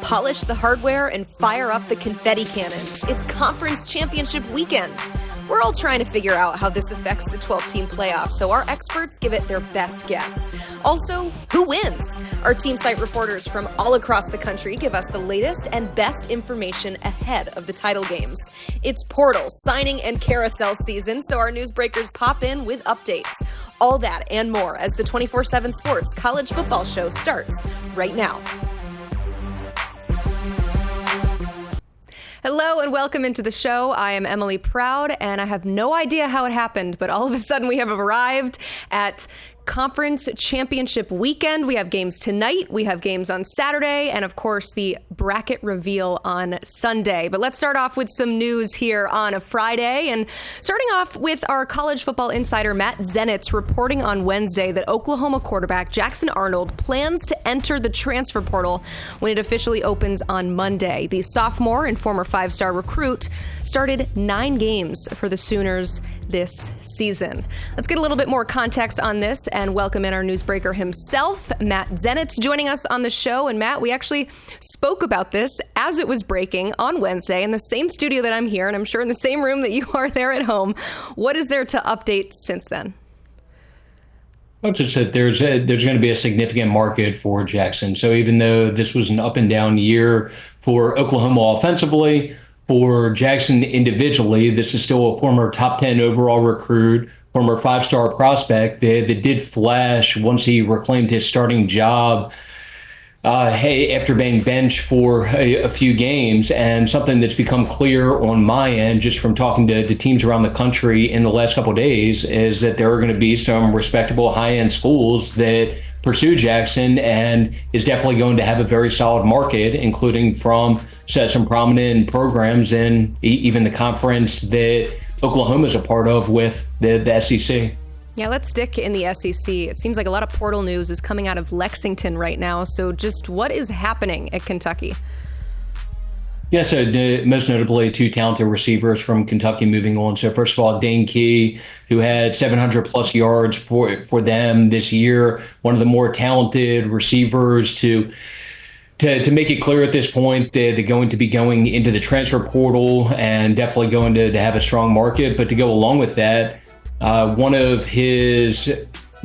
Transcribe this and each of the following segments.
Polish the hardware and fire up the confetti cannons. It's conference championship weekend. We're all trying to figure out how this affects the 12-team playoff, so our experts give it their best guess. Also, who wins? Our teamsite reporters from all across the country give us the latest and best information ahead of the title games. It's portal, signing, and carousel season, so our newsbreakers pop in with updates. All that and more as the 247 Sports college football show starts right now. Hello and welcome into the show. I am Emily Proud, and I have no idea how it happened, but all of a sudden we have arrived at Conference Championship Weekend. We have games tonight, we have games on Saturday, and of course the bracket reveal on Sunday. But let's start off with some news here on a Friday, and starting off with our college football insider Matt Zentiz reporting on Wednesday that Oklahoma quarterback Jackson Arnold plans to enter the transfer portal when it officially opens on Monday. The sophomore and former five-star recruit started 9 games for the Sooners this season. Let's get a little bit more context on this and welcome in our newsbreaker himself, Matt Zentiz, joining us on the show. And Matt, we actually spoke about this as it was breaking on Wednesday in the same studio that I'm here, and I'm sure in the same room that you are there at home. What is there to update since then? Well, just that there's going to be a significant market for Jackson. So even though this was an up and down year for Oklahoma offensively, for Jackson individually, this is still a former top 10 overall recruit, former 5-star prospect that did flash once he reclaimed his starting job after being benched for a few games. And something that's become clear on my end, just from talking to teams around the country in the last couple of days, is that there are going to be some respectable high-end schools that pursue Jackson and is definitely going to have a very solid market, including from some prominent programs in even the conference that Oklahoma is a part of with the SEC. Yeah, let's stick in the SEC. It seems like a lot of portal news is coming out of Lexington right now. So just what is happening at Kentucky? Yeah, so most notably 2 talented receivers from Kentucky moving on. So first of all, Dane Key, who had 700 plus yards for them this year, one of the more talented receivers to make it clear at this point that they're going to be going into the transfer portal and definitely going to have a strong market. But to go along with that, one of his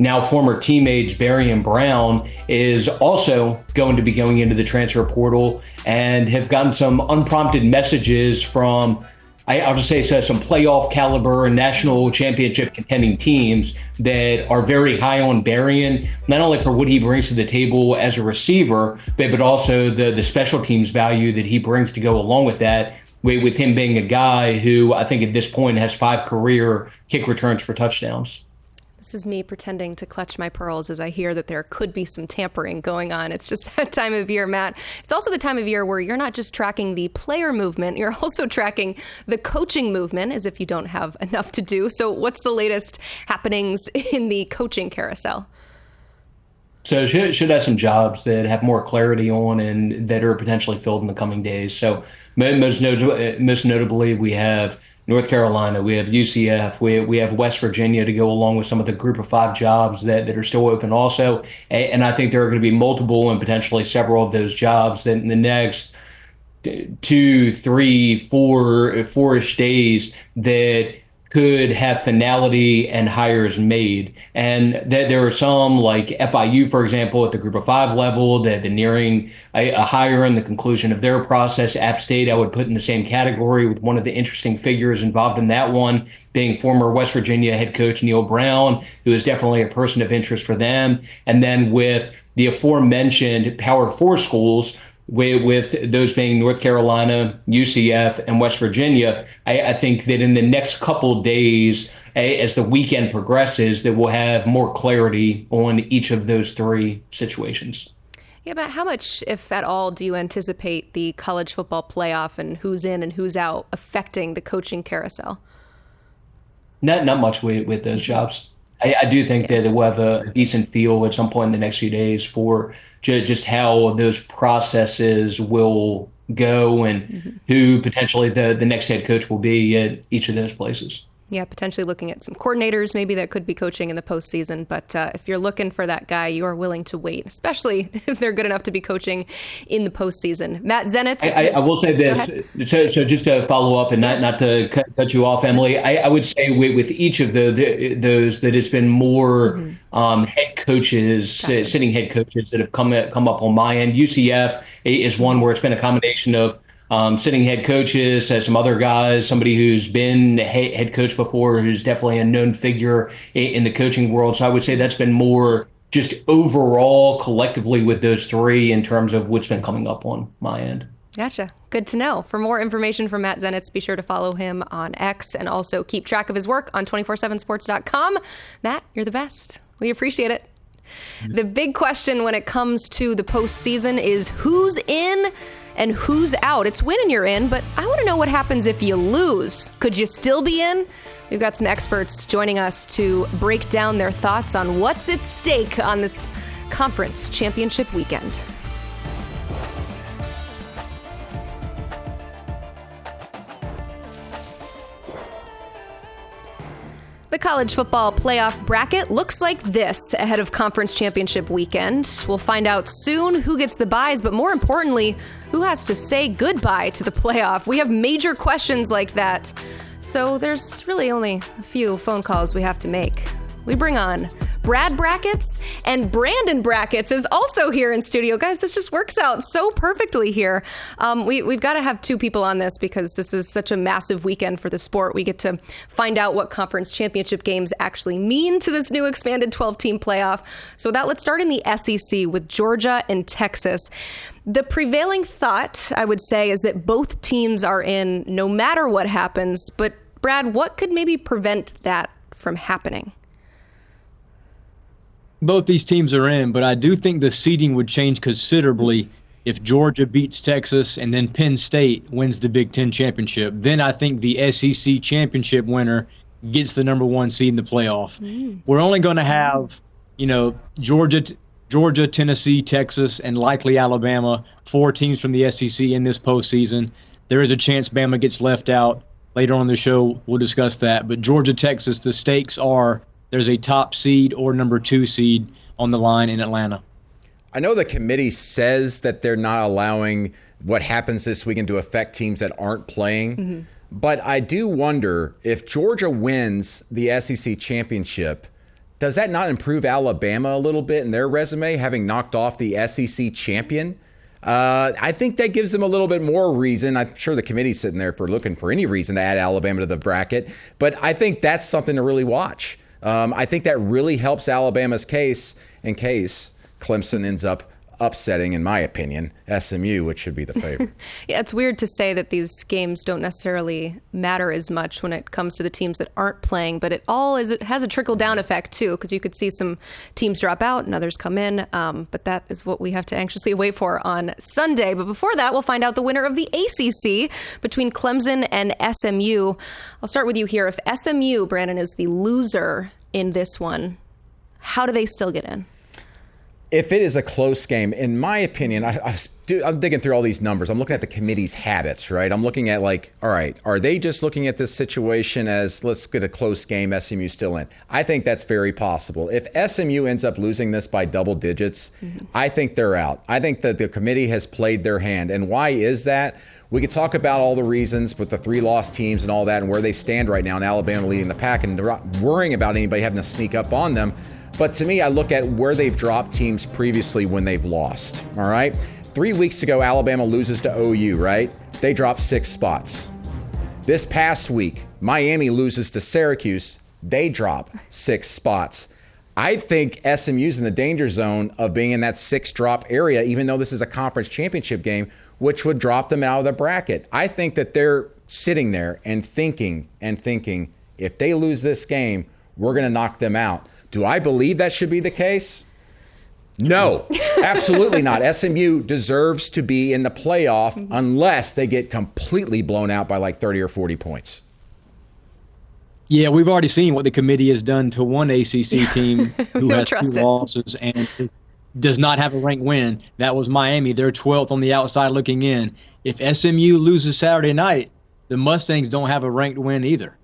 now former teammates, Barry Brown, is also going to be going into the transfer portal and have gotten some unprompted messages from, I'll just say, some playoff caliber and national championship contending teams that are very high on Berrien, not only for what he brings to the table as a receiver, but also the special teams value that he brings to go along with that, with him being a guy who I think at this point has 5 career kick returns for touchdowns. This is me pretending to clutch my pearls as I hear that there could be some tampering going on. It's just that time of year, Matt. It's also the time of year where you're not just tracking the player movement, you're also tracking the coaching movement, as if you don't have enough to do. So what's the latest happenings in the coaching carousel? So should have some jobs that have more clarity on and that are potentially filled in the coming days. So most notably, we have North Carolina, we have UCF, we have West Virginia to go along with some of the group of 5 jobs that are still open also. And I think there are going to be multiple and potentially several of those jobs that in the next 2, 3, 4-ish days that could have finality and hires made. And that there are some like FIU, for example, at the group of 5 level, that they're nearing a hire in the conclusion of their process. App State, I would put in the same category, with one of the interesting figures involved in that one being former West Virginia head coach Neil Brown, who is definitely a person of interest for them. And then with the aforementioned Power 4 schools, with those being North Carolina, UCF, and West Virginia, I think that in the next couple days, as the weekend progresses, that we'll have more clarity on each of those 3 situations. Yeah, but how much, if at all, do you anticipate the college football playoff and who's in and who's out affecting the coaching carousel? Not much with those jobs. I do think that we'll have a decent feel at some point in the next few days for just how those processes will go and who potentially the next head coach will be at each of those places. Yeah, potentially looking at some coordinators maybe that could be coaching in the postseason. But if you're looking for that guy, you are willing to wait, especially if they're good enough to be coaching in the postseason. Matt Zentiz. I will say this. So just to follow up and not to cut you off, Emily, I would say with each of those that it's been more head coaches, sitting head coaches that have come up on my end. UCF is one where it's been a combination of sitting head coaches, some other guys, somebody who's been head coach before, who's definitely a known figure in the coaching world. So I would say that's been more just overall collectively with those three in terms of what's been coming up on my end. Gotcha. Good to know. For more information from Matt Zentiz, be sure to follow him on X and also keep track of his work on 247sports.com. Matt, you're the best. We appreciate it. The big question when it comes to the postseason is who's in and who's out. It's win and you're in, but I want to know what happens if you lose. Could you still be in? We've got some experts joining us to break down their thoughts on what's at stake on this conference championship weekend. The college football playoff bracket looks like this ahead of conference championship weekend. We'll find out soon who gets the byes, but more importantly, who has to say goodbye to the playoff. We have major questions like that. So there's really only a few phone calls we have to make. We bring on Brad Brackets, and Brandon Brackets is also here in studio. Guys, this just works out so perfectly here. We've got to have two people on this because this is such a massive weekend for the sport. We get to find out what conference championship games actually mean to this new expanded 12-team playoff. So with that, let's start in the SEC with Georgia and Texas. The prevailing thought, I would say, is that both teams are in no matter what happens. But Brad, what could maybe prevent that from happening? Both these teams are in, but I do think the seeding would change considerably if Georgia beats Texas and then Penn State wins the Big Ten championship. Then I think the SEC championship winner gets the number one seed in the playoff. We're only going to have, Georgia, Tennessee, Texas, and likely Alabama, 4 teams from the SEC in this postseason. There is a chance Bama gets left out. Later on in the show, we'll discuss that. But Georgia, Texas, the stakes are there's a top seed or number 2 seed on the line in Atlanta. I know the committee says that they're not allowing what happens this weekend to affect teams that aren't playing. But I do wonder if Georgia wins the SEC championship, does that not improve Alabama a little bit in their resume, having knocked off the SEC champion? I think that gives them a little bit more reason. I'm sure the committee's sitting there for looking for any reason to add Alabama to the bracket. But I think that's something to really watch. I think that really helps Alabama's case in case Clemson ends up upsetting, in my opinion, SMU, which should be the favorite. Yeah, it's weird to say that these games don't necessarily matter as much when it comes to the teams that aren't playing, but it has a trickle-down effect, too, because you could see some teams drop out and others come in, but that is what we have to anxiously wait for on Sunday. But before that, we'll find out the winner of the ACC between Clemson and SMU. I'll start with you here. If SMU, Brandon, is the loser in this one, how do they still get in? If it is a close game, in my opinion, I'm digging through all these numbers. I'm looking at the committee's habits, right? I'm looking at all right, are they just looking at this situation as let's get a close game, SMU still in? I think that's very possible. If SMU ends up losing this by double digits, I think they're out. I think that the committee has played their hand. And why is that? We could talk about all the reasons with the 3 lost teams and all that and where they stand right now, and Alabama leading the pack and not worrying about anybody having to sneak up on them. But to me, I look at where they've dropped teams previously when they've lost, all right? 3 weeks ago, Alabama loses to OU, right? They dropped 6 spots. This past week, Miami loses to Syracuse. They drop 6 spots. I think SMU's in the danger zone of being in that 6-drop area, even though this is a conference championship game, which would drop them out of the bracket. I think that they're sitting there and thinking, if they lose this game, we're going to knock them out. Do I believe that should be the case? No, absolutely not. SMU deserves to be in the playoff unless they get completely blown out by 30 or 40 points. Yeah, we've already seen what the committee has done to one ACC team who has 2 losses and does not have a ranked win. That was Miami. They're 12th on the outside looking in. If SMU loses Saturday night, the Mustangs don't have a ranked win either.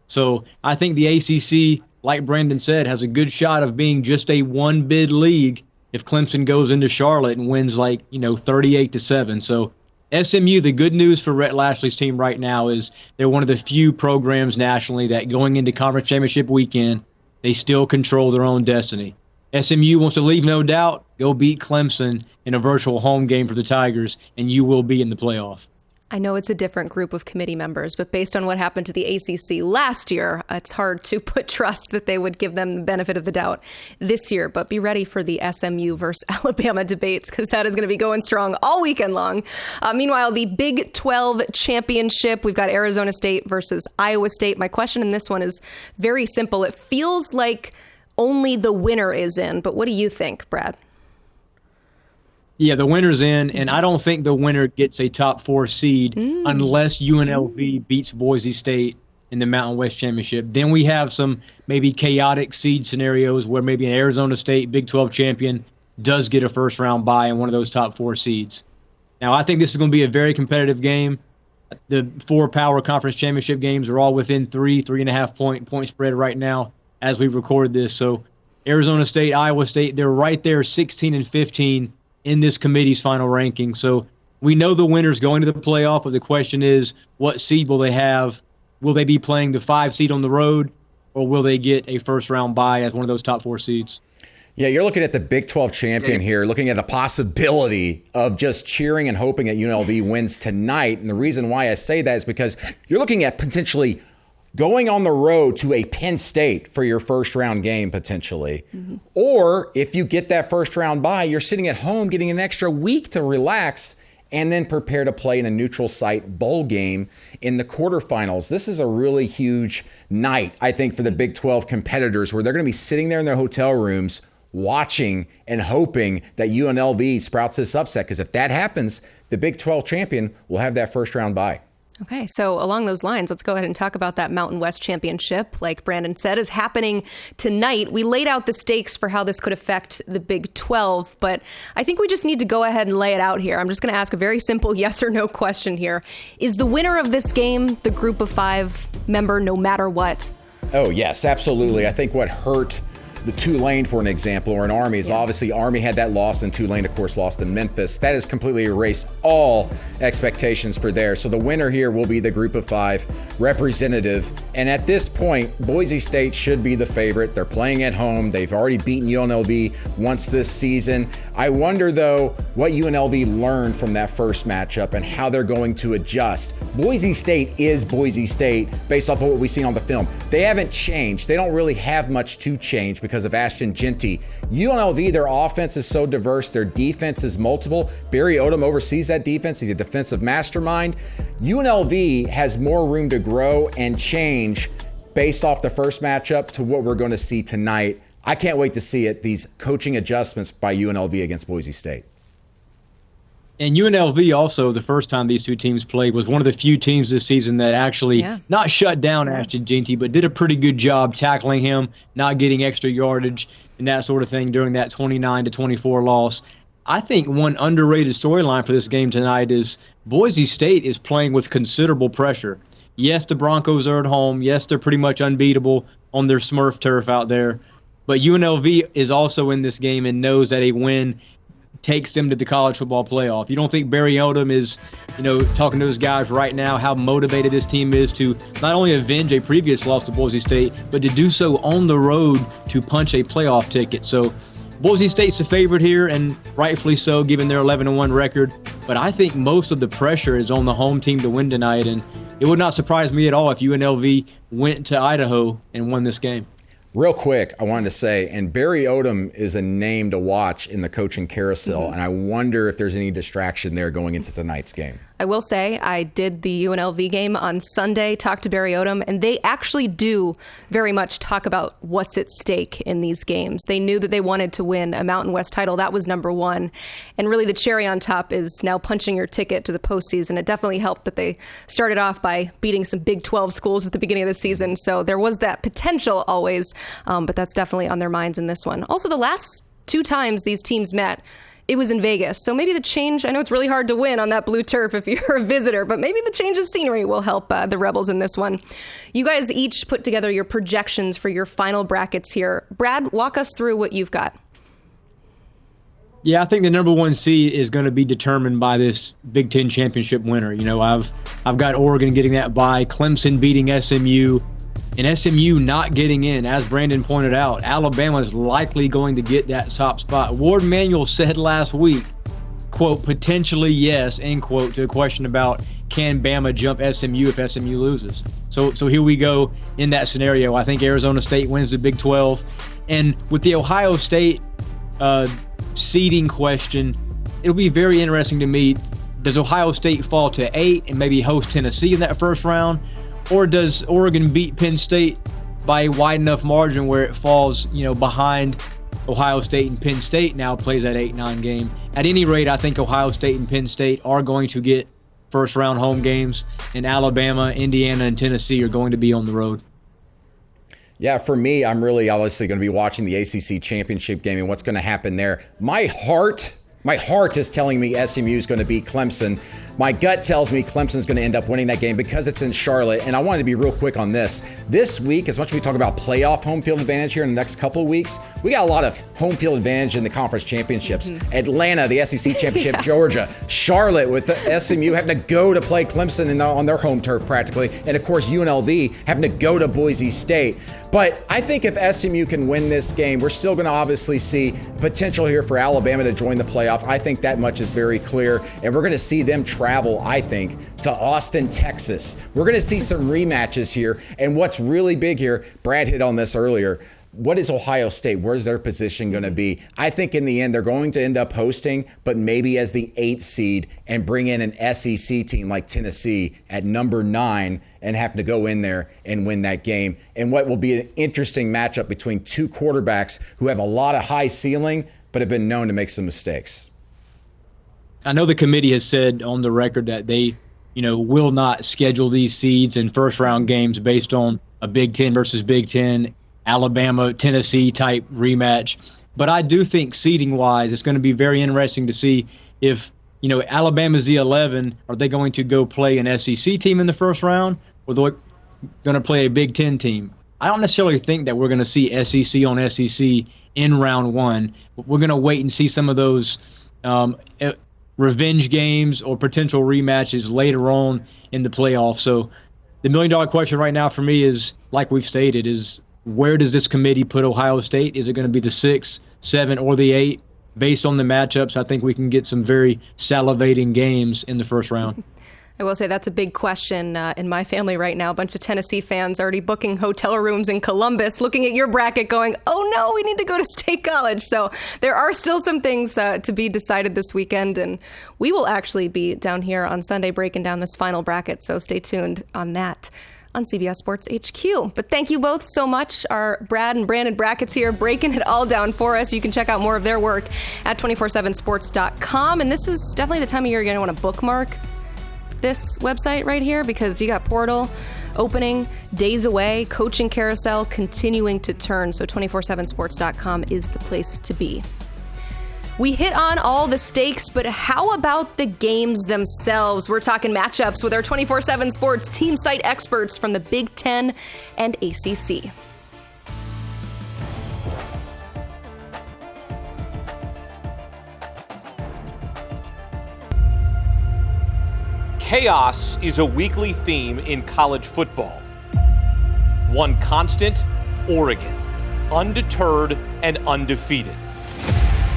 So I think the ACC, like Brandon said, has a good shot of being just a one-bid league if Clemson goes into Charlotte and wins 38-7. So SMU, the good news for Rhett Lashley's team right now is they're one of the few programs nationally that going into conference championship weekend, they still control their own destiny. SMU wants to leave no doubt, go beat Clemson in a virtual home game for the Tigers, and you will be in the playoff. I know it's a different group of committee members, but based on what happened to the ACC last year, it's hard to put trust that they would give them the benefit of the doubt this year. But be ready for the SMU versus Alabama debates, because that is going to be going strong all weekend long. Meanwhile, the Big 12 championship, we've got Arizona State versus Iowa State. My question in this one is very simple. It feels like only the winner is in, but what do you think, Brad? Yeah, the winner's in, and I don't think the winner gets a top 4 seed unless UNLV beats Boise State in the Mountain West Championship. Then we have some maybe chaotic seed scenarios where maybe an Arizona State Big 12 champion does get a first-round bye in one of those top 4 seeds. Now, I think this is going to be a very competitive game. The 4 Power Conference Championship games are all within 3.5 point spread right now as we record this. So Arizona State, Iowa State, they're right there 16 and 15 in this committee's final ranking. So we know the winner's going to the playoff, but the question is, what seed will they have? Will they be playing the 5 seed on the road, or will they get a first-round bye as one of those top 4 seeds? Yeah, you're looking at the Big 12 champion here, looking at a possibility of just cheering and hoping that UNLV wins tonight. And the reason why I say that is because you're looking at potentially going on the road to a Penn State for your first round game potentially. Or if you get that first round bye, you're sitting at home getting an extra week to relax and then prepare to play in a neutral site bowl game in the quarterfinals. This is a really huge night, I think, for the Big 12 competitors, where they're going to be sitting there in their hotel rooms watching and hoping that UNLV sprouts this upset, because if that happens, the Big 12 champion will have that first round bye. Okay, so along those lines, let's go ahead and talk about that Mountain West Championship. Like Brandon said, is happening tonight. We laid out the stakes for how this could affect the Big 12, but I think we just need to go ahead and lay it out here. I'm just going to ask a very simple yes or no question here. Is the winner of this game the Group of 5 member no matter what? Oh, yes, absolutely. I think what hurt the Tulane, for an example, or an Army, is obviously Army had that loss, and Tulane, of course, lost in Memphis. That has completely erased all expectations for there. So the winner here will be the Group of 5 representative. And at this point, Boise State should be the favorite. They're playing at home. They've already beaten UNLV once this season. I wonder, though, what UNLV learned from that first matchup and how they're going to adjust. Boise State is Boise State based off of what we've seen on the film. They haven't changed. They don't really have much to change because of Ashton Jeanty. UNLV, their offense is so diverse. Their defense is multiple. Barry Odom oversees that defense. He's a defensive mastermind. UNLV has more room to grow and change based off the first matchup to what we're going to see tonight. I can't wait to see it, these coaching adjustments by UNLV against Boise State. And UNLV also, the first time these two teams played, was one of the few teams this season that actually not shut down Ashton Jeanty, but did a pretty good job tackling him, not getting extra yardage and that sort of thing during that 29-24 loss. I think one underrated storyline for this game tonight is Boise State is playing with considerable pressure. Yes, the Broncos are at home. Yes, they're pretty much unbeatable on their Smurf turf out there. But UNLV is also in this game and knows that a win takes them to the college football playoff. You don't think Barry Odom is, talking to his guys right now, how motivated this team is to not only avenge a previous loss to Boise State, but to do so on the road to punch a playoff ticket. So Boise State's the favorite here, and rightfully so, given their 11-1 record. But I think most of the pressure is on the home team to win tonight, and it would not surprise me at all if UNLV went to Idaho and won this game. Real quick, I wanted to say, and Barry Odom is a name to watch in the coaching carousel, and I wonder if there's any distraction there going into tonight's game. I will say I did the UNLV game on Sunday, talked to Barry Odom, and they actually do very much talk about what's at stake in these games. They knew that they wanted to win a Mountain West title. That was number one. And really the cherry on top is now punching your ticket to the postseason. It definitely helped that they started off by beating some Big 12 schools at the beginning of the season. So there was that potential always, but that's definitely on their minds in this one. Also, the last 2 times these teams met, it was in Vegas. So maybe the change, I know it's really hard to win on that blue turf if you're a visitor, but maybe the change of scenery will help the Rebels in this one. You guys each put together your projections for your final brackets here. Brad, walk us through what you've got. Yeah, I think the number 1 seed is going to be determined by this Big Ten championship winner. You know, I've got Oregon getting that bye, Clemson beating SMU, and SMU not getting in. As Brandon pointed out, Alabama is likely going to get that top spot. Ward Manuel said last week, quote, potentially yes, end quote, to a question about can Bama jump SMU if SMU loses. So here we go in that scenario. I think Arizona State wins the Big 12. And with the Ohio State seeding question, it'll be very interesting to me. Does Ohio State fall to 8 and maybe host Tennessee in that first round? Or does Oregon beat Penn State by a wide enough margin where it falls, behind Ohio State, and Penn State now plays that 8-9 game? At any rate, I think Ohio State and Penn State are going to get first round home games, and Alabama, Indiana, and Tennessee are going to be on the road. Yeah, for me, I'm really obviously going to be watching the ACC championship game and what's going to happen there. My heart is telling me SMU is going to beat Clemson. My gut tells me Clemson's going to end up winning that game because it's in Charlotte. And I wanted to be real quick on this. This week, as much as we talk about playoff home field advantage here in the next couple of weeks, we got a lot of home field advantage in the conference championships. Atlanta, the SEC championship, yeah. Georgia, Charlotte with the SMU having to go to play Clemson on their home turf practically. And of course, UNLV having to go to Boise State. But I think if SMU can win this game, we're still going to obviously see potential here for Alabama to join the playoff. I think that much is very clear. And we're going to see them travel, I think, to Austin, Texas. We're going to see some rematches here. And what's really big here, Brad hit on this earlier, what is Ohio State? Where's their position going to be? I think in the end, they're going to end up hosting, but maybe as the 8th seed and bring in an SEC team like Tennessee at number 9 and have to go in there and win that game. And what will be an interesting matchup between two quarterbacks who have a lot of high ceiling, but have been known to make some mistakes. I know the committee has said on the record that they, will not schedule these seeds and first round games based on a Big Ten versus Big Ten, Alabama, Tennessee type rematch. But I do think seeding wise, it's going to be very interesting to see if, Alabama's the 11, are they going to go play an SEC team in the first round, or they're going to play a Big Ten team? I don't necessarily think that we're going to see SEC on SEC in round 1. We're going to wait and see some of those revenge games or potential rematches later on in the playoffs. So the $1 million question right now for me is, like we've stated, is where does this committee put Ohio State? Is it going to be the 6, 7, or the 8? Based on the matchups, I think we can get some very salivating games in the first round. I will say that's a big question in my family right now. A bunch of Tennessee fans already booking hotel rooms in Columbus, looking at your bracket going, oh no, we need to go to State College. So there are still some things to be decided this weekend, and we will actually be down here on Sunday breaking down this final bracket. So stay tuned on that on CBS Sports HQ. But thank you both so much. Our Brad and Brandon brackets here breaking it all down for us. You can check out more of their work at 247sports.com. And this is definitely the time of year you're going to want to bookmark this website right here, because you got portal opening, days away, coaching carousel continuing to turn. So 247sports.com is the place to be. We hit on all the stakes, but how about the games themselves? We're talking matchups with our 247 Sports team site experts from the Big Ten and ACC. Chaos is a weekly theme in college football. One constant, Oregon, undeterred and undefeated.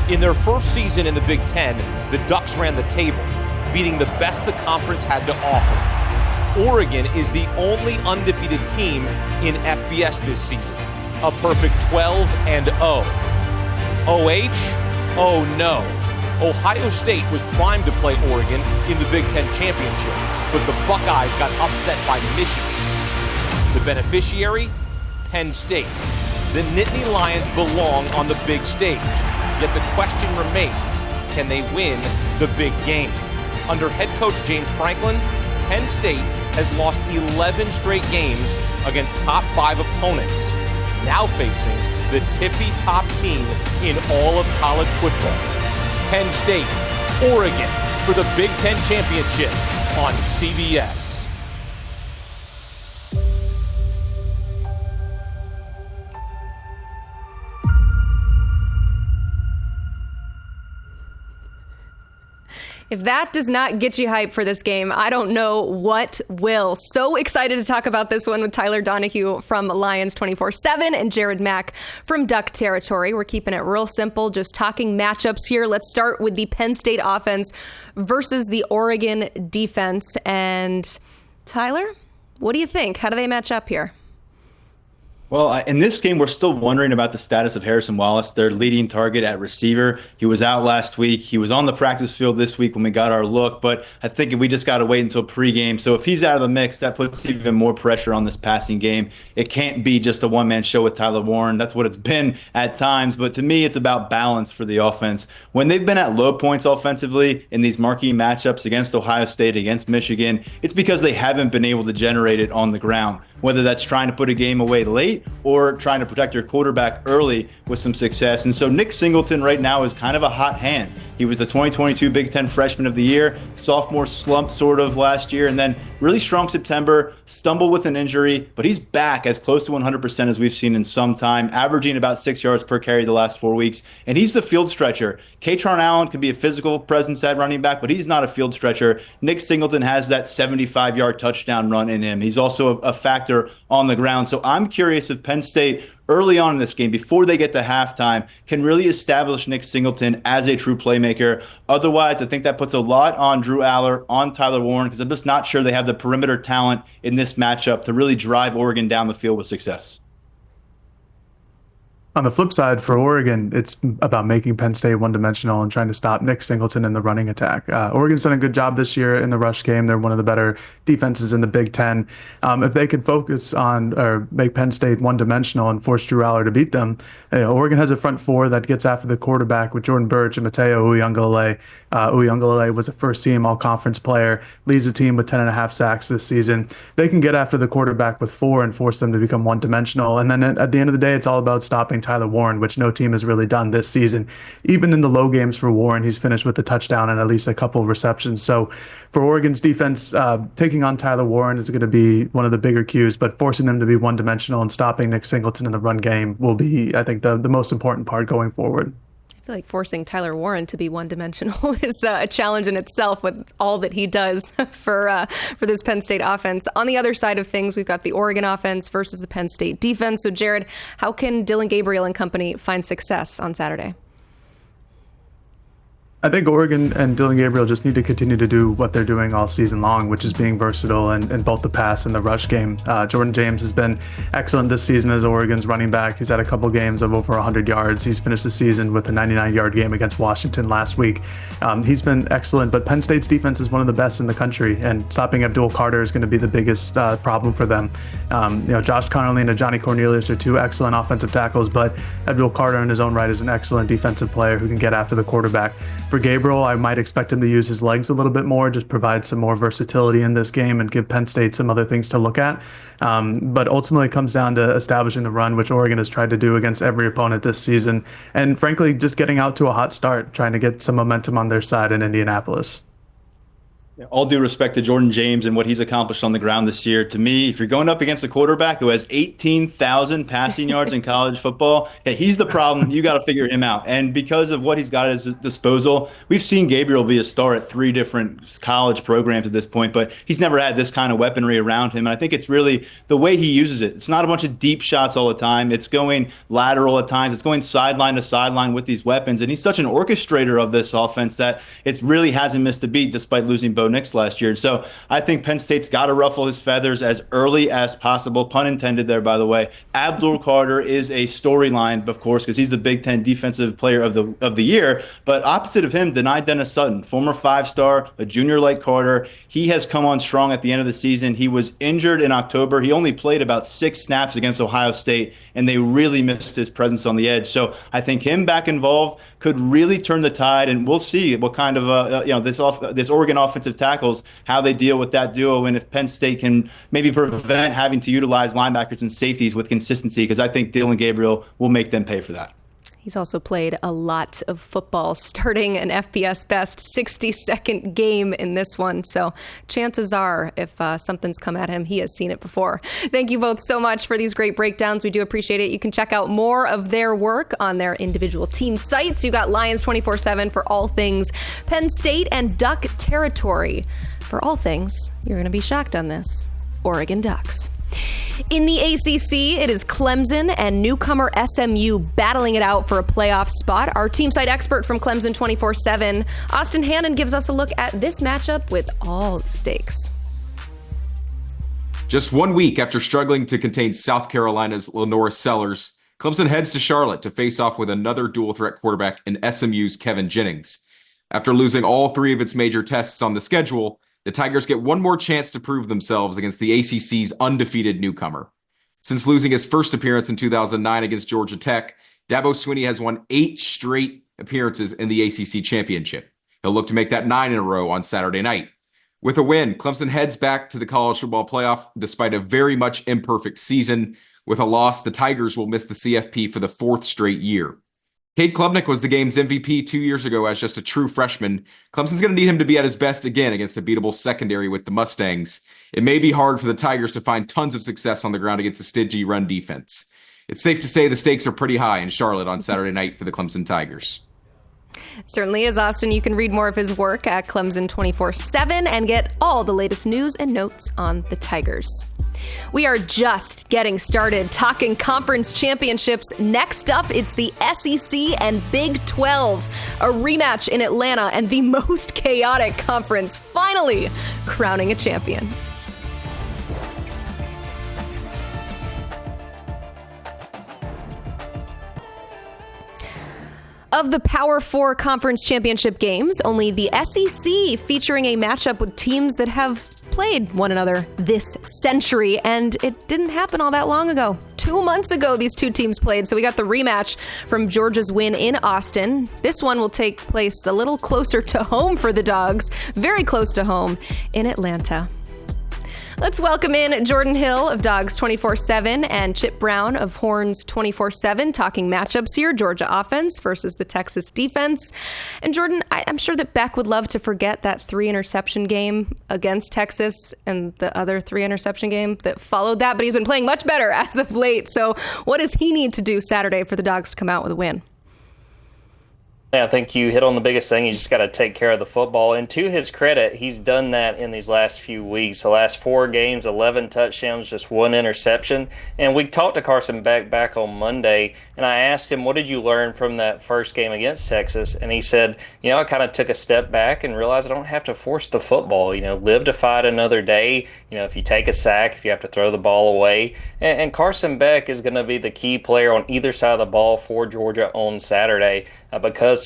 In their first season in the Big Ten, the Ducks ran the table, beating the best the conference had to offer. Oregon is the only undefeated team in FBS this season, a perfect 12-0. OH? Oh no. Ohio State was primed to play Oregon in the Big Ten championship, but the Buckeyes got upset by Michigan. The beneficiary? Penn State. The Nittany Lions belong on the big stage. Yet the question remains, can they win the big game? Under head coach James Franklin, Penn State has lost 11 straight games against top 5 opponents, now facing the tippy top team in all of college football. Penn State, Oregon for the Big Ten Championship on CBS. If that does not get you hyped for this game, I don't know what will. So excited to talk about this one with Tyler Donahue from Lions 247 and Jared Mack from Duck Territory. We're keeping it real simple, just talking matchups here. Let's start with the Penn State offense versus the Oregon defense. And Tyler, what do you think? How do they match up here? Well, in this game, we're still wondering about the status of Harrison Wallace, their leading target at receiver. He was out last week. He was on the practice field this week when we got our look, but I think we just got to wait until pregame. So if he's out of the mix, that puts even more pressure on this passing game. It can't be just a one-man show with Tyler Warren. That's what it's been at times, but to me, it's about balance for the offense. When they've been at low points offensively in these marquee matchups against Ohio State, against Michigan, it's because they haven't been able to generate it on the ground, whether that's trying to put a game away late or trying to protect your quarterback early with some success. And so Nick Singleton right now is kind of a hot hand. He was the 2022 Big Ten Freshman of the Year, sophomore slump sort of last year, and then really strong September, stumbled with an injury, but he's back as close to 100% as we've seen in some time, averaging about 6 yards per carry the last 4 weeks, and he's the field stretcher. Katron Allen can be a physical presence at running back, but he's not a field stretcher. Nick Singleton has that 75-yard touchdown run in him. He's also a factor on the ground. So I'm curious if Penn State early on in this game, before they get to halftime, can really establish Nick Singleton as a true playmaker. Otherwise, I think that puts a lot on Drew Aller, on Tyler Warren, because I'm just not sure they have the perimeter talent in this matchup to really drive Oregon down the field with success. On the flip side, for Oregon, it's about making Penn State one-dimensional and trying to stop Nick Singleton in the running attack. Oregon's done a good job this year in the rush game. They're one of the better defenses in the Big Ten. If they could focus on or make Penn State one-dimensional and force Drew Aller to beat them, Oregon has a front four that gets after the quarterback with Jordan Burch and Mateo Uiagalelei. Uiagalelei was a first-team all-conference player, leads the team with 10.5 sacks this season. They can get after the quarterback with 4 and force them to become one-dimensional. And then at the end of the day, it's all about stopping Tyler Warren, which no team has really done this season. Even in the low games for Warren, he's finished with a touchdown and at least a couple of receptions. So for Oregon's defense, taking on Tyler Warren is going to be one of the bigger cues, but forcing them to be one-dimensional and stopping Nick Singleton in the run game will be, I think, the most important part going forward. I feel like forcing Tyler Warren to be one-dimensional is a challenge in itself with all that he does for this Penn State offense. On the other side of things, we've got the Oregon offense versus the Penn State defense. So, Jared, how can Dillon Gabriel and company find success on Saturday? I think Oregon and Dillon Gabriel just need to continue to do what they're doing all season long, which is being versatile in both the pass and the rush game. Jordan James has been excellent this season as Oregon's running back. He's had a couple games of over 100 yards. He's finished the season with a 99-yard game against Washington last week. He's been excellent, but Penn State's defense is one of the best in the country, and stopping Abdul Carter is going to be the biggest problem for them. Josh Connerly and Johnny Cornelius are two excellent offensive tackles, but Abdul Carter in his own right is an excellent defensive player who can get after the quarterback. For Gabriel, I might expect him to use his legs a little bit more, just provide some more versatility in this game and give Penn State some other things to look at. But ultimately it comes down to establishing the run, which Oregon has tried to do against every opponent this season. And frankly, just getting out to a hot start, trying to get some momentum on their side in Indianapolis. All due respect to Jordan James and what he's accomplished on the ground this year, to me, if you're going up against a quarterback who has 18,000 passing yards in college football, he's the problem. You got to figure him out. And because of what he's got at his disposal, we've seen Gabriel be a star at 3 different college programs at this point, but he's never had this kind of weaponry around him. And I think it's really the way he uses it. It's not a bunch of deep shots all the time. It's going lateral at times. It's going sideline to sideline with these weapons. And he's such an orchestrator of this offense that it really hasn't missed a beat despite losing Bo Nix last year. So I think Penn State's got to ruffle his feathers as early as possible. Pun intended there, by the way. Abdul Carter is a storyline, of course, because he's the Big Ten Defensive Player of the Year. But opposite of him, Denai Dennis Sutton, former 5-star, a junior like Carter. He has come on strong at the end of the season. He was injured in October. He only played about 6 snaps against Ohio State, and they really missed his presence on the edge. So I think him back involved could really turn the tide, and we'll see what kind of this Oregon offensive tackles, how they deal with that duo, and if Penn State can maybe prevent having to utilize linebackers and safeties with consistency, because I think Dillon Gabriel will make them pay for that. He's also played a lot of football, starting an FBS best 60-second game in this one. So chances are, if something's come at him, he has seen it before. Thank you both so much for these great breakdowns. We do appreciate it. You can check out more of their work on their individual team sites. You got Lions 247 for all things Penn State, and Duck Territory for all things, you're going to be shocked on this, Oregon Ducks. In the ACC, it is Clemson and newcomer SMU battling it out for a playoff spot. Our team site expert from Clemson 247, Austin Hannon, gives us a look at this matchup with all the stakes. Just 1 week after struggling to contain South Carolina's Lenora Sellers, Clemson heads to Charlotte to face off with another dual-threat quarterback in SMU's Kevin Jennings. After losing all three of its major tests on the schedule, the Tigers get one more chance to prove themselves against the ACC's undefeated newcomer. Since losing his first appearance in 2009 against Georgia Tech, Dabo Swinney has won 8 straight appearances in the ACC championship. He'll look to make that 9 in a row on Saturday night. With a win, Clemson heads back to the college football playoff despite a very much imperfect season. With a loss, the Tigers will miss the CFP for the 4th straight year. Cade Klubnik was the game's MVP 2 years ago as just a true freshman. Clemson's going to need him to be at his best again against a beatable secondary with the Mustangs. It may be hard for the Tigers to find tons of success on the ground against a stingy run defense. It's safe to say the stakes are pretty high in Charlotte on Saturday night for the Clemson Tigers. Certainly is, Austin. You can read more of his work at Clemson 247 and get all the latest news and notes on the Tigers. We are just getting started talking conference championships. Next up, it's the SEC and Big 12. A rematch in Atlanta and the most chaotic conference finally crowning a champion. Of the Power 4 conference championship games, only the SEC featuring a matchup with teams that have played one another this century, and it didn't happen all that long ago. 2 months ago, these two teams played, so we got the rematch from Georgia's win in Austin. This one will take place a little closer to home for the Dogs, very close to home, in Atlanta. Let's welcome in Jordan Hill of Dogs 247 and Chip Brown of Horns 247, talking matchups here, Georgia offense versus the Texas defense. And Jordan, I'm sure that Beck would love to forget that 3-interception game against Texas and the other 3-interception game that followed that, but he's been playing much better as of late. So what does he need to do Saturday for the Dogs to come out with a win? Yeah, I think you hit on the biggest thing. You just got to take care of the football. And to his credit, he's done that in these last few weeks. The last 4 games, 11 touchdowns, just 1 interception. And we talked to Carson Beck back on Monday, and I asked him, what did you learn from that first game against Texas? And he said, I kind of took a step back and realized I don't have to force the football. Live to fight another day. If you take a sack, if you have to throw the ball away. And Carson Beck is going to be the key player on either side of the ball for Georgia on Saturday because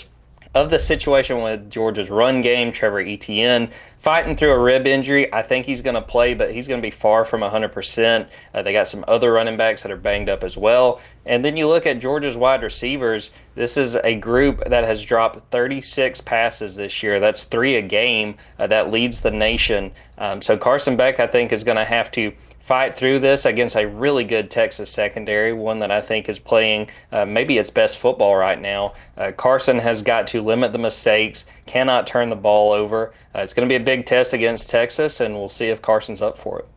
of the situation with Georgia's run game. Trevor Etienne fighting through a rib injury. I think he's going to play, but he's going to be far from 100%. They got some other running backs that are banged up as well. And then you look at Georgia's wide receivers. This is a group that has dropped 36 passes this year. That's 3 a game. That leads the nation. So Carson Beck, I think, is going to have to fight through this against a really good Texas secondary, one that I think is playing maybe its best football right now. Carson has got to limit the mistakes, cannot turn the ball over. It's going to be a big test against Texas, and we'll see if Carson's up for it.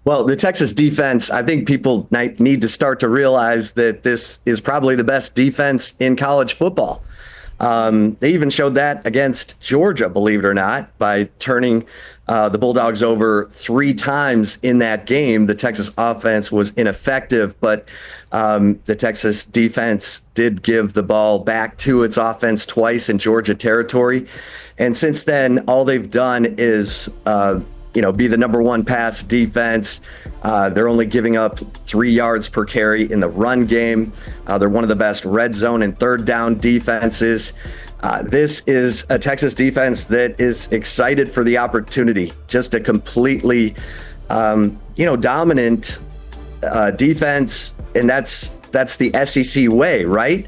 Well, the Texas defense, I think people need to start to realize that this is probably the best defense in college football. They even showed that against Georgia, believe it or not, by turning the Bulldogs over 3 times in that game. The Texas offense was ineffective, but the Texas defense did give the ball back to its offense twice in Georgia territory. And since then, all they've done is be the number 1 pass defense. They're only giving up 3 yards per carry in the run game. They're one of the best red zone and third down defenses. This is a Texas defense that is excited for the opportunity, just a completely, dominant defense. And that's the SEC way, right?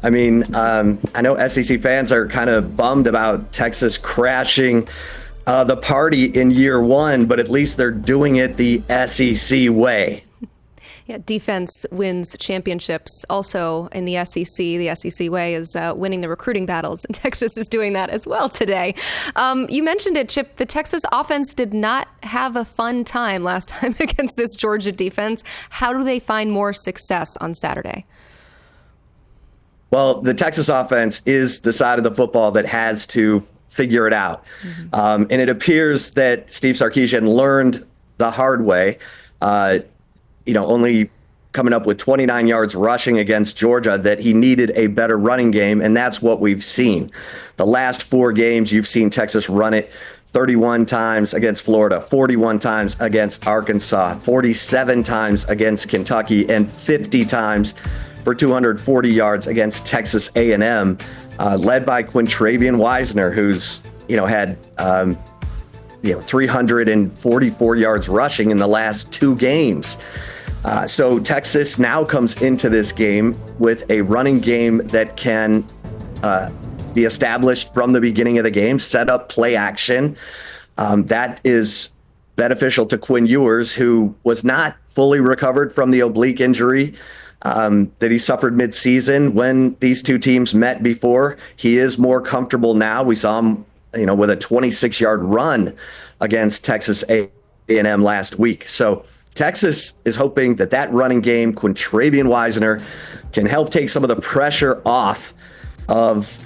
I mean, I know SEC fans are kind of bummed about Texas crashing the party in year 1, but at least they're doing it the SEC way. Yeah, defense wins championships. Also in the SEC way is winning the recruiting battles, and Texas is doing that as well today. You mentioned it, Chip. The Texas offense did not have a fun time last time against this Georgia defense. How do they find more success on Saturday? Well, the Texas offense is the side of the football that has to figure it out. And it appears that Steve Sarkisian learned the hard way. Only coming up with 29 yards rushing against Georgia, that he needed a better running game, and that's what we've seen. The last 4 games, you've seen Texas run it 31 times against Florida, 41 times against Arkansas, 47 times against Kentucky, and 50 times for 240 yards against Texas A&M, led by Quintravian Wisner, who's had 344 yards rushing in the last 2 games. So Texas now comes into this game with a running game that can be established from the beginning of the game, set up play action. That is beneficial to Quinn Ewers, who was not fully recovered from the oblique injury that he suffered midseason when these two teams met before. He is more comfortable now. We saw him, with a 26-yard run against Texas A&M last week. So Texas is hoping that running game, Quintravian Wisner, can help take some of the pressure off of,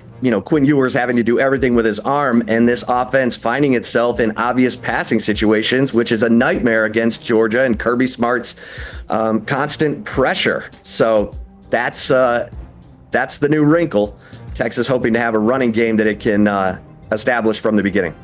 Quinn Ewers having to do everything with his arm, and this offense finding itself in obvious passing situations, which is a nightmare against Georgia and Kirby Smart's constant pressure. So that's the new wrinkle. Texas hoping to have a running game that it can establish from the beginning.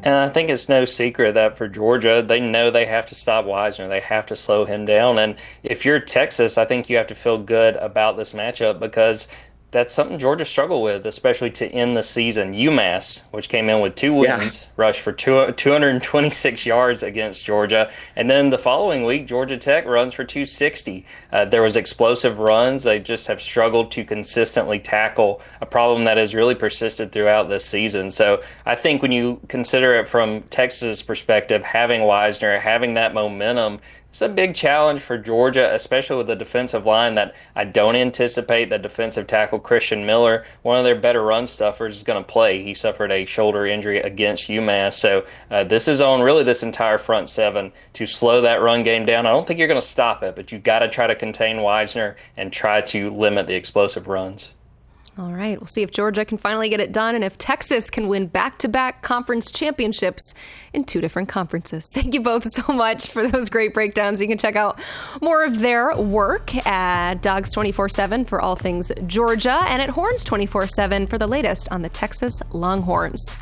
And I think it's no secret that for Georgia, they know they have to stop Wisner. They have to slow him down. And if you're Texas, I think you have to feel good about this matchup, because that's something Georgia struggled with, especially to end the season. UMass, which came in with 2 wins, rushed for 226 yards against Georgia. And then the following week, Georgia Tech runs for 260. There was explosive runs. They just have struggled to consistently tackle, a problem that has really persisted throughout this season. So I think when you consider it from Texas' perspective, having Wisner, having that momentum, it's a big challenge for Georgia, especially with the defensive line that I don't anticipate that defensive tackle Christian Miller, one of their better run stuffers, is going to play. He suffered a shoulder injury against UMass. So this is on really this entire front seven to slow that run game down. I don't think you're going to stop it, but you got to try to contain Wisner and try to limit the explosive runs. All right, we'll see if Georgia can finally get it done and if Texas can win back-to-back conference championships in 2 different conferences. Thank you both so much for those great breakdowns. You can check out more of their work at Dogs 24/7 for all things Georgia and at Horns 24/7 for the latest on the Texas Longhorns.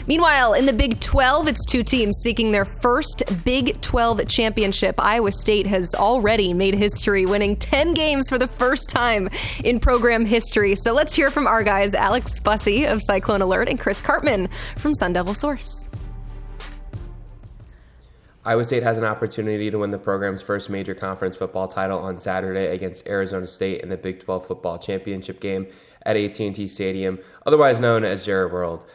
Meanwhile, in the Big 12, it's 2 teams seeking their first Big 12 championship. Iowa State has already made history, winning 10 games for the first time in program history. So let's hear from our guys, Alex Bussey of Cyclone Alert and Chris Karpman from Sun Devil Source. Iowa State has an opportunity to win the program's first major conference football title on Saturday against Arizona State in the Big 12 football championship game at AT&T Stadium, otherwise known as Jerry World.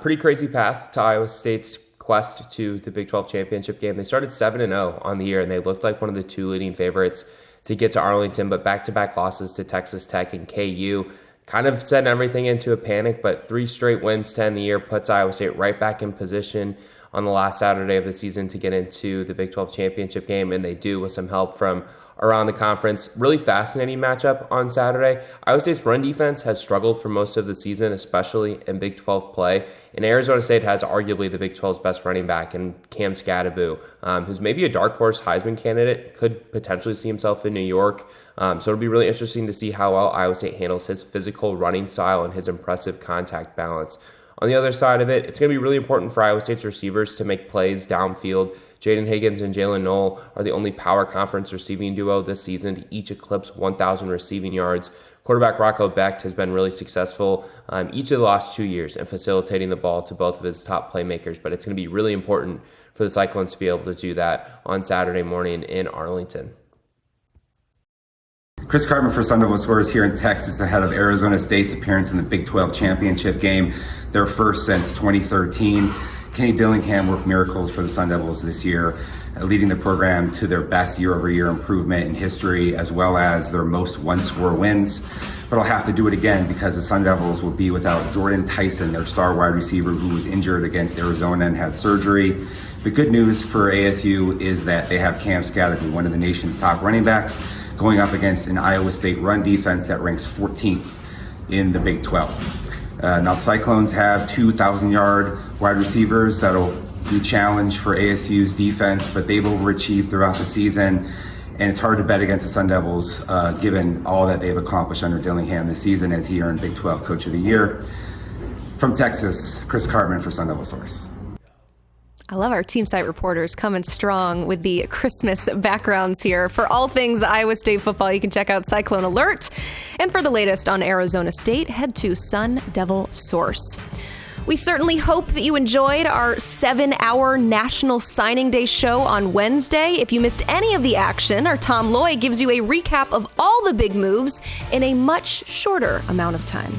Pretty crazy path to Iowa State's quest to the Big 12 championship game. They started 7-0 on the year, and they looked like one of the 2 leading favorites to get to Arlington, but back-to-back losses to Texas Tech and KU kind of sent everything into a panic, but 3 straight wins to end the year puts Iowa State right back in position on the last Saturday of the season to get into the Big 12 championship game, and they do with some help from around the conference. Really fascinating matchup on Saturday. Iowa State's run defense has struggled for most of the season, especially in Big 12 play, and Arizona State has arguably the Big 12's best running back in Cam Scadaboo, who's maybe a dark horse Heisman candidate, could potentially see himself in New York. So it'll be really interesting to see how well Iowa State handles his physical running style and his impressive contact balance. On the other side of it, it's going to be really important for Iowa State's receivers to make plays downfield. Jaden Higgins and Jalen Knoll are the only power conference receiving duo this season to each eclipse 1,000 receiving yards. Quarterback Rocco Becht has been really successful each of the last 2 years in facilitating the ball to both of his top playmakers, but it's going to be really important for the Cyclones to be able to do that on Saturday morning in Arlington. Chris Karpman for Sun Devil Source here in Texas ahead of Arizona State's appearance in the Big 12 championship game, their first since 2013. Kenny Dillingham worked miracles for the Sun Devils this year, leading the program to their best year-over-year improvement in history, as well as their most one-score wins. But I'll have to do it again because the Sun Devils will be without Jordan Tyson, their star wide receiver who was injured against Arizona and had surgery. The good news for ASU is that they have Cam Scatterby, one of the nation's top running backs, going up against an Iowa State run defense that ranks 14th in the Big 12. Now the Cyclones have 2,000-yard wide receivers that'll be challenged for ASU's defense, but they've overachieved throughout the season. And it's hard to bet against the Sun Devils, given all that they've accomplished under Dillingham this season, as he earned Big 12 Coach of the Year. From Texas, Chris Cartman for Sun Devil Source. I love our team site reporters coming strong with the Christmas backgrounds here. For all things Iowa State football, you can check out Cyclone Alert. And for the latest on Arizona State, head to Sun Devil Source. We certainly hope that you enjoyed our 7-hour National Signing Day show on Wednesday. If you missed any of the action, our Tom Loy gives you a recap of all the big moves in a much shorter amount of time.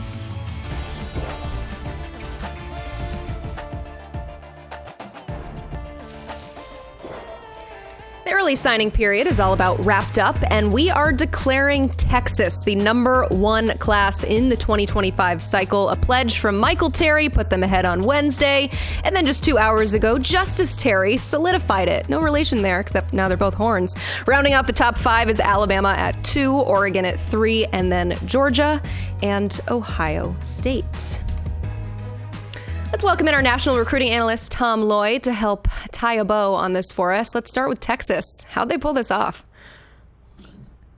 The early signing period is all about wrapped up, and we are declaring Texas the #1 class in the 2025 cycle. A pledge from Michael Terry put them ahead on Wednesday, and then just 2 hours ago, Justice Terry solidified it. No relation there, except now they're both horns. Rounding out the top 5 is Alabama at 2, Oregon at 3, and then Georgia and Ohio State. Let's welcome in our national recruiting analyst, Tom Loy, to help tie a bow on this for us. Let's start with Texas. How'd they pull this off?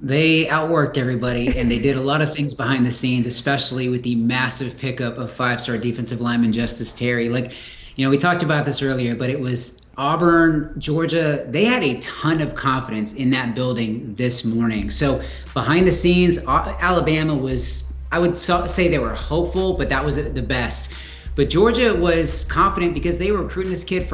They outworked everybody, and they did a lot of things behind the scenes, especially with the massive pickup of 5-star defensive lineman Justice Terry. We talked about this earlier, but it was Auburn, Georgia. They had a ton of confidence in that building this morning. So behind the scenes, Alabama was, I would say they were hopeful, but that was the best. But Georgia was confident because they were recruiting this kid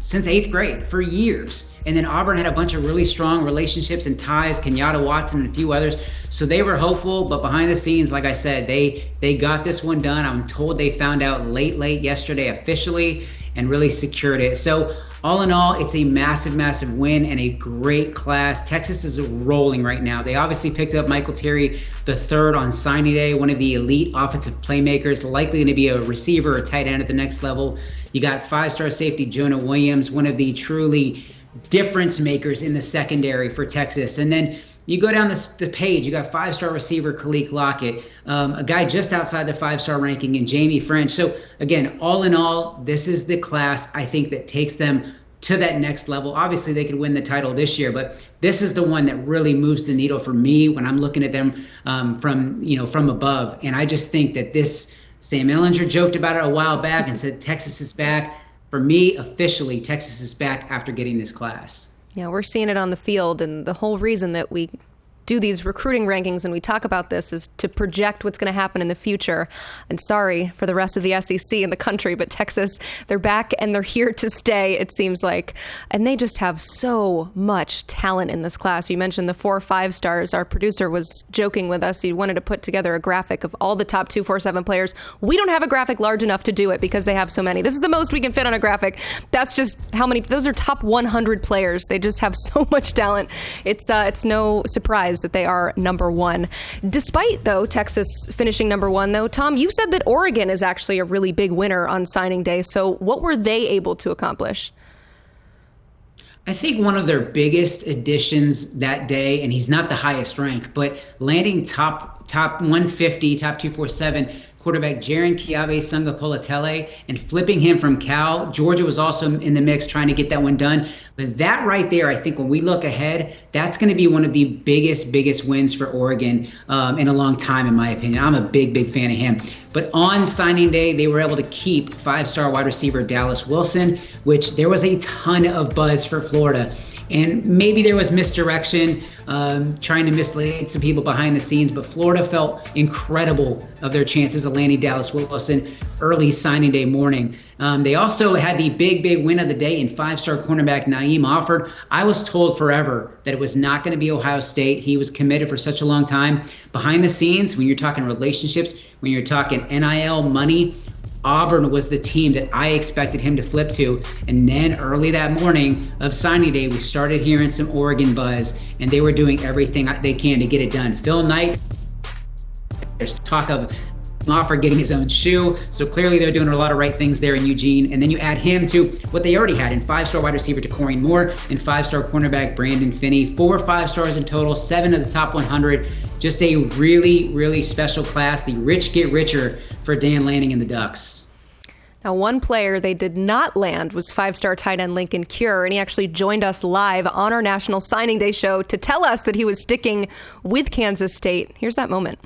since 8th grade, for years. And then Auburn had a bunch of really strong relationships and ties, Kenyatta Watson and a few others. So they were hopeful, but behind the scenes, like I said, they got this one done. I'm told they found out late yesterday officially and really secured it. So all in all, it's a massive, massive win and a great class. Texas is rolling right now. They obviously picked up Michael Terry III on signing day, one of the elite offensive playmakers, likely going to be a receiver or tight end at the next level. You got 5-star safety Jonah Williams, one of the truly difference makers in the secondary for Texas. And then you go down the page, you got 5-star receiver Khalik Lockett, a guy just outside the 5-star ranking, and Jamie French. So again, all in all, this is the class I think that takes them to that next level. Obviously, they could win the title this year, but this is the one that really moves the needle for me when I'm looking at them from above. And I just think that this, Sam Ehlinger joked about it a while back and said Texas is back. For me, officially, Texas is back after getting this class. Yeah, we're seeing it on the field, and the whole reason that we do these recruiting rankings and we talk about this is to project what's going to happen in the future. And sorry for the rest of the SEC and the country, but Texas, they're back and they're here to stay, it seems like. And they just have so much talent in this class. You mentioned the 4 5-stars. Our producer was joking with us. He wanted to put together a graphic of all the top 247 players. We don't have a graphic large enough to do it because they have so many. This is the most we can fit on a graphic. That's just how many. Those are top 100 players. They just have so much talent. It's no surprise that they are #1. Despite, though, Texas finishing #1, though, Tom, you said that Oregon is actually a really big winner on signing day. So what were they able to accomplish? I think one of their biggest additions that day, and he's not the highest ranked, but landing top 150, top 247 quarterback Jaron Kiave-Sungapolotele and flipping him from Cal. Georgia was also in the mix trying to get that one done. But that right there, I think when we look ahead, that's going to be one of the biggest wins for Oregon in a long time, in my opinion. I'm a big fan of him. But on signing day, they were able to keep 5-star wide receiver Dallas Wilson, which there was a ton of buzz for Florida. And maybe there was misdirection, trying to mislead some people behind the scenes, but Florida felt incredible of their chances of landing Dallas Wilson early signing day morning. They also had the big win of the day in 5-star cornerback Naeem Offord. I was told forever that it was not going to be Ohio State. He was committed for such a long time. Behind the scenes, when you're talking relationships, when you're talking NIL money, Auburn was the team that I expected him to flip to. And then early that morning of signing day, we started hearing some Oregon buzz, and they were doing everything they can to get it done. Phil Knight, there's talk of offer getting his own shoe. So clearly they're doing a lot of right things there in Eugene. And then you add him to what they already had in 5-star wide receiver Tacorine Moore and 5-star cornerback Brandon Finney. 4 5-stars in total, 7 of the top 100. Just a really, really special class. The rich get richer for Dan Lanning and the Ducks. Now, one player they did not land was 5-star tight end Lincoln Cure, and he actually joined us live on our National Signing Day show to tell us that he was sticking with Kansas State. Here's that moment.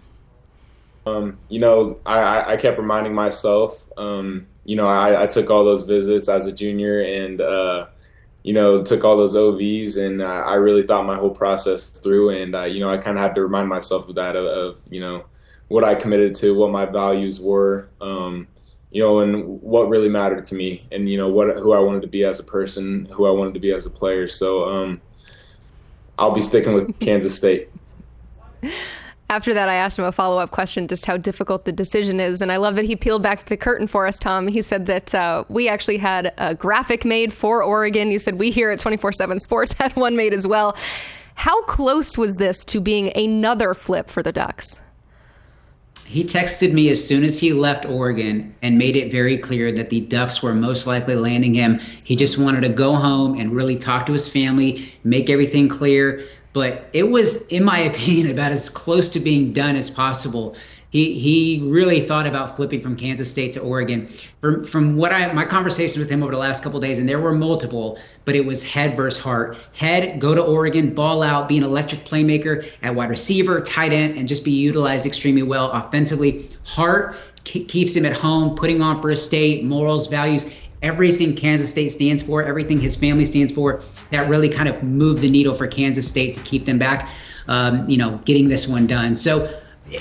I kept reminding myself, I took all those visits as a junior and, took all those OVs, and I really thought my whole process through. And, I kind of had to remind myself of that, of what I committed to, what my values were, and what really mattered to me, and, who I wanted to be as a person, who I wanted to be as a player. So I'll be sticking with Kansas State. After that, I asked him a follow-up question, just how difficult the decision is. And I love that he peeled back the curtain for us, Tom. He said that we actually had a graphic made for Oregon. You said we here at 247 Sports had one made as well. How close was this to being another flip for the Ducks? He texted me as soon as he left Oregon and made it very clear that the Ducks were most likely landing him. He just wanted to go home and really talk to his family, make everything clear. But it was, in my opinion, about as close to being done as possible. He really thought about flipping from Kansas State to Oregon. From what my conversations with him over the last couple of days, and there were multiple, but it was head versus heart. Head, go to Oregon, ball out, be an electric playmaker at wide receiver, tight end, and just be utilized extremely well offensively. Heart keeps him at home, putting on for his state, morals, values, everything Kansas State stands for, everything his family stands for. That really kind of moved the needle for Kansas State to keep them back, getting this one done. So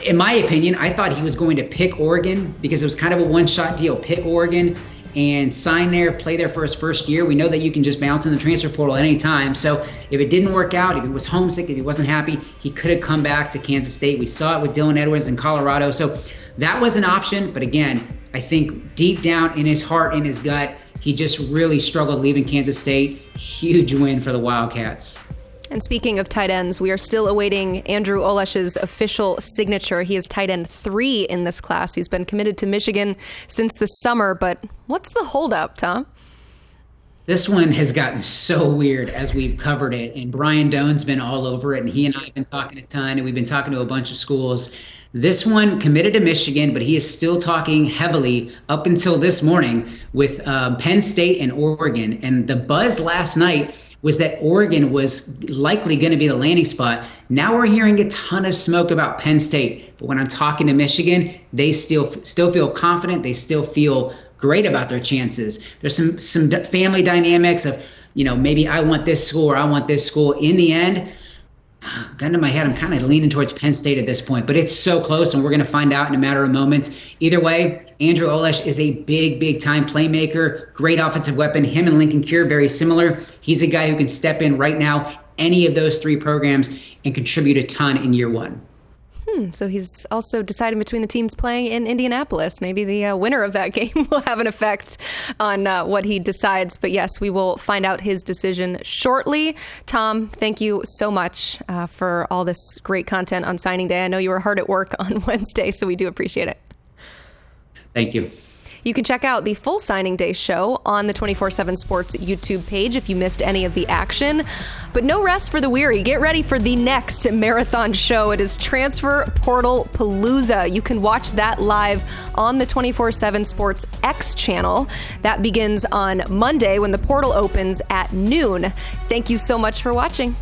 in my opinion, I thought he was going to pick Oregon because it was kind of a one-shot deal. Pick Oregon and sign there, play there for his first year. We know that you can just bounce in the transfer portal at any time. So if it didn't work out, if he was homesick, if he wasn't happy, he could have come back to Kansas State. We saw it with Dylan Edwards in Colorado. So that was an option. But again, I think deep down in his heart, in his gut, he just really struggled leaving Kansas State. Huge win for the Wildcats. And speaking of tight ends, we are still awaiting Andrew Olesh's official signature. He is tight end 3 in this class. He's been committed to Michigan since the summer, but what's the holdup, Tom? This one has gotten so weird as we've covered it, and Brian Doan's been all over it, and he and I have been talking a ton, and we've been talking to a bunch of schools. This one committed to Michigan, but he is still talking heavily up until this morning with Penn State and Oregon. And the buzz last night was that Oregon was likely going to be the landing spot. Now we're hearing a ton of smoke about Penn State. But when I'm talking to Michigan, they still feel confident. They still feel great about their chances. There's some family dynamics of, maybe I want this school or I want this school. In the end, gun to my head, I'm kind of leaning towards Penn State at this point, but it's so close, and we're going to find out in a matter of moments. Either way, Andrew Olesh is a big time playmaker, great offensive weapon. Him and Lincoln Cure, very similar. He's a guy who can step in right now, any of those 3 programs, and contribute a ton in year 1. So he's also deciding between the teams playing in Indianapolis. Maybe the winner of that game will have an effect on what he decides. But yes, we will find out his decision shortly. Tom, thank you so much for all this great content on signing day. I know you were hard at work on Wednesday, so we do appreciate it. Thank you. You can check out the full signing day show on the 247 Sports YouTube page if you missed any of the action. But no rest for the weary. Get ready for the next marathon show. It is Transfer Portal Palooza. You can watch that live on the 247 Sports X channel. That begins on Monday when the portal opens at noon. Thank you so much for watching.